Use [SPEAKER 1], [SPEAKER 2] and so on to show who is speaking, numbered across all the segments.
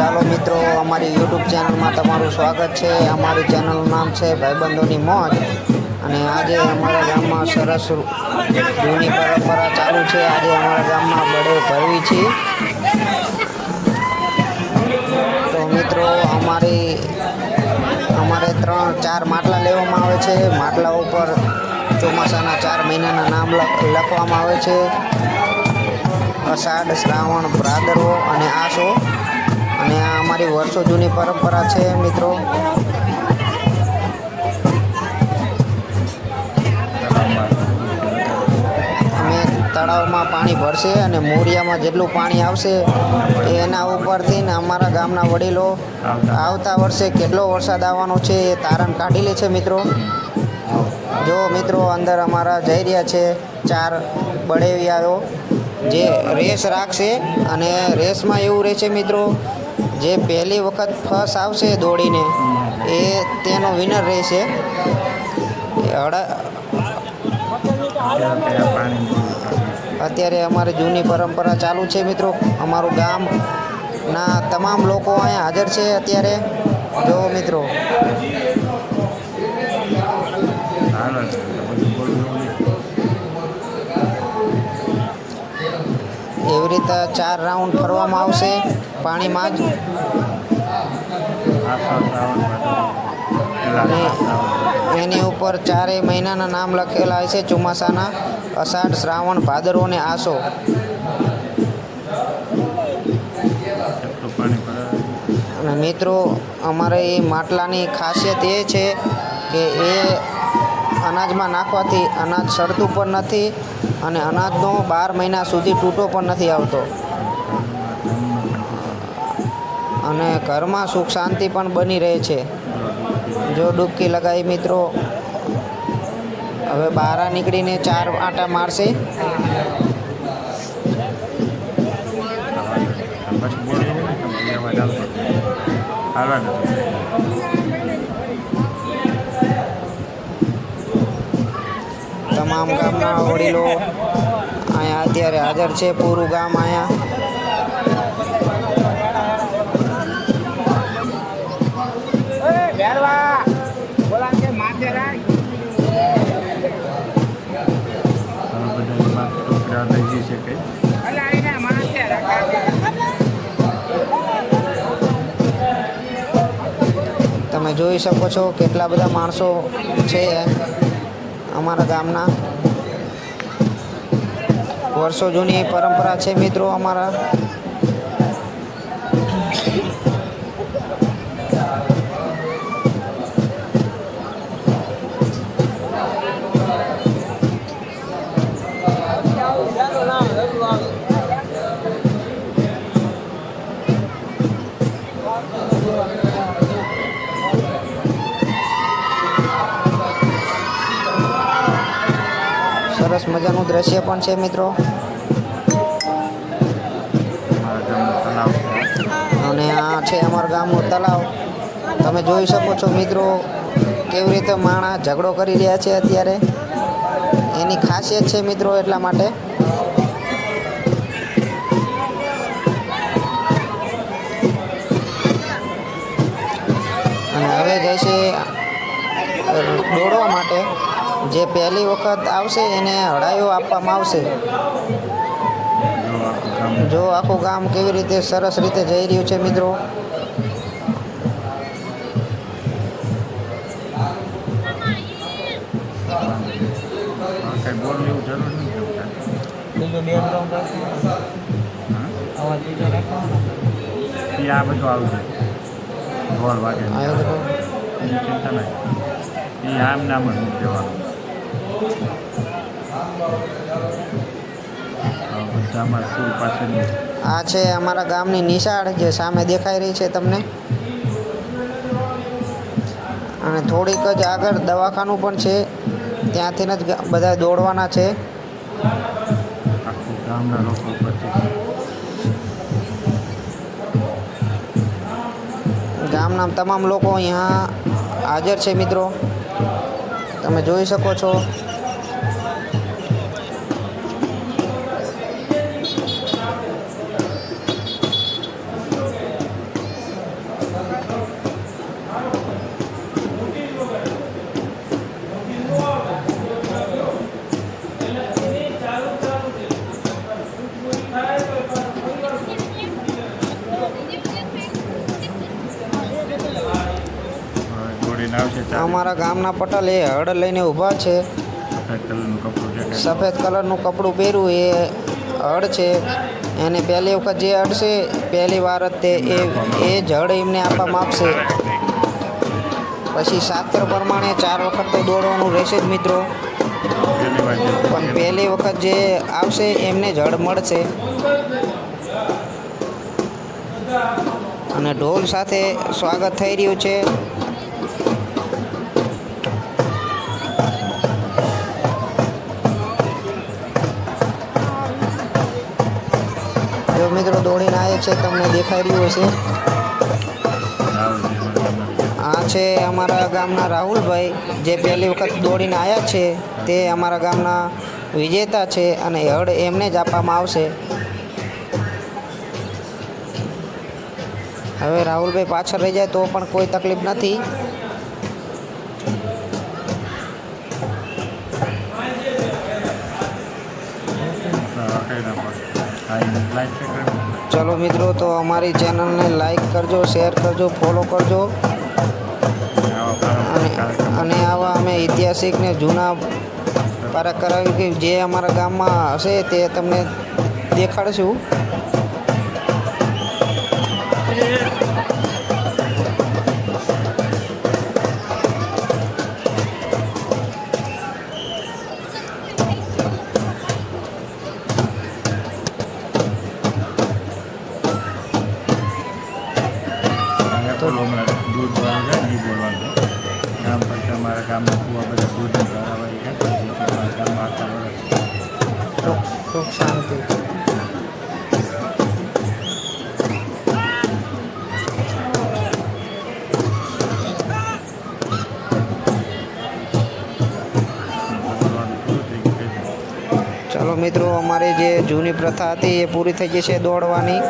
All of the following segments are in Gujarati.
[SPEAKER 1] ચાલો મિત્રો, અમારી યુટ્યુબ ચેનલમાં તમારું સ્વાગત છે। અમારી ચેનલનું નામ છે ભાઈબંધોની મોજ। અને આજે અમારા ગામમાં સરસ જૂની પરંપરા ચાલુ છે। આજે અમારા ગામમાં બળે ભરવી છે। તો મિત્રો અમારે 3-4 માટલા લેવામાં આવે છે। માટલા ઉપર ચોમાસાના 4 મહિનાના નામ લખવામાં આવે છે। અષાઢ, શ્રાવણ, ભાદરવો અને આસો। અને આ અમારી વર્ષો જૂની પરંપરા છે મિત્રો। અમે તળાવમાં પાણી ભરશે અને મોરિયામાં જેટલું પાણી આવશે એના ઉપરથી ને અમારા ગામના વડીલો આવતા વર્ષે કેટલો વરસાદ આવવાનો છે એ તારણ કાઢી લે છે મિત્રો। જો મિત્રો અંદર અમારા જઈ રહ્યા છે 4 બળેવિયાઓ જે રેસ રાખશે। અને રેસમાં એવું રહેશે મિત્રો, જે પહેલી વખત ફર્સ્ટ આવશે દોડીને એ તેનો વિનર રહેશે। અત્યારે અમારી જૂની પરંપરા ચાલુ છે મિત્રો। અમારું ગામના તમામ લોકો અહીંયા હાજર છે અત્યારે। જો મિત્રો એવી રીતે 4 રાઉન્ડ ફરવામાં આવશે પાણીમાં જ। અને એની ઉપર 4 મહિનાના નામ લખેલા હશે ચોમાસાના: અષાઢ, શ્રાવણ, ભાદરવો અને આસો। અને મિત્રો અમારે એ માટલાની ખાસિયત એ છે કે એ અનાજમાં નાખવાથી અનાજ સડતું પણ નથી અને અનાજનો 12 મહિના સુધી તૂટો પણ નથી આવતો। અને ઘરમાં સુખ શાંતિ પણ બની રહે છે। જો ડૂબકી લગાવી મિત્રો હવે બહાર નીકળીને 4 આંટા મારશે। તમામ ગામના વડીલો અહીંયા અત્યારે હાજર છે। પૂરું ગામ અહીંયા। તમે જોઈ શકો છો કેટલા બધા માણસો છે અમારા ગામના। વર્ષો જૂની પરંપરા છે મિત્રો અમારા। સરસ મજાનું દ્રશ્ય પણ છે મિત્રો। અને આ છે અમારા ગામનું તલાવ। તમે જોઈ શકો છો મિત્રો કેવી રીતે માણસ ઝઘડો કરી રહ્યા છે અત્યારે। એની ખાસિયત છે મિત્રો એટલા માટે। અને હવે જશે દોડવા માટે। જે પહેલી વખત આવશે એને હડાઈઓ આપવામાં આવશે। જો આખું ગામ કેવી રીતે સરસ રીતે જઈ રહ્યું છે મિત્રો। આ છે અમારા ગામની નિશાળ જે સામે દેખાઈ રહી છે તમને। અને થોડીક જ આગળ દવાખાનું પણ છે, ત્યાંથી જ બધા દોડવાના છે। ગામના તમામ લોકો અહીંયા હાજર છે મિત્રો। તમે જોઈ શકો છો।
[SPEAKER 2] છે ચારે?
[SPEAKER 1] અમારા ગામના પટેલ એ હળ લઈને ઊભા છે.
[SPEAKER 2] સફેદ કલરનું કપડું છે.
[SPEAKER 1] સફેદ કલરનું કપડું પહેર્યું એ હળ છે. એને પહેલી વખત જે હળશે પહેલી વાર જ તે એ જ હળ એમને આપવામાં આવશે. પછી શાસ્ત્ર પ્રમાણે 4 વખત તો દોડવાનું રહેશે જ મિત્રો.
[SPEAKER 2] પહેલી વાર જે
[SPEAKER 1] પણ પહેલી વખત જે આવશે એમને જ હળ મળશે. અને ઢોલ સાથે સ્વાગત થઈ રહ્યું છે. જો મિત્રો દોડીને આવે છે, તમને દેખાઈ રહ્યું હશે. આ છે અમારા ગામના રાહુલભાઈ, જે પહેલી વખત દોડીને આવ્યા છે. તે અમારા ગામના વિજેતા છે અને હળ એમને જ આપવામાં આવશે. હવે રાહુલભાઈ પાછળ રહી જાય તો પણ કોઈ તકલીફ નથી. ચલો મિત્રો, તો અમારી ચેનલને લાઈક કરજો, શેર કરજો, ફોલો કરજો. અને આવા અમે ઐતિહાસિક ને જૂના પારા કરાવી કે જે અમારા ગામમાં હશે તે તમને દેખાડશું.
[SPEAKER 2] દૂધ બોલવાનું નહીં બોલવાનું. ગામ પરથી અમારા ગામના કુવા બધા દૂધ ભરાવાય છે. અમારા ગામમાં આખા વર્ષ
[SPEAKER 1] સુખ શાંતિ. ચલો મિત્રો, અમારી જે જૂની પ્રથા હતી એ પૂરી થઈ જશે દોડવાની.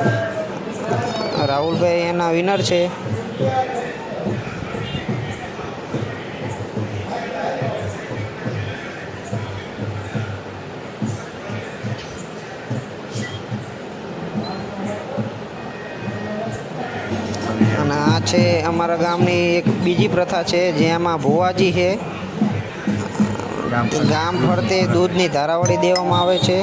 [SPEAKER 1] રાહુલભાઈ એના વિનર છે. અને આ છે અમારા ગામની એક બીજી પ્રથા છે, જેમાં ભુવાજી છે. ગામ ફરતે દૂધની ધારાવળી દેવામાં આવે છે.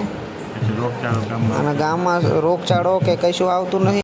[SPEAKER 2] રોગચાળો ગામમાં
[SPEAKER 1] અને ગામમાં રોગચાળો કે કશું આવતું નથી.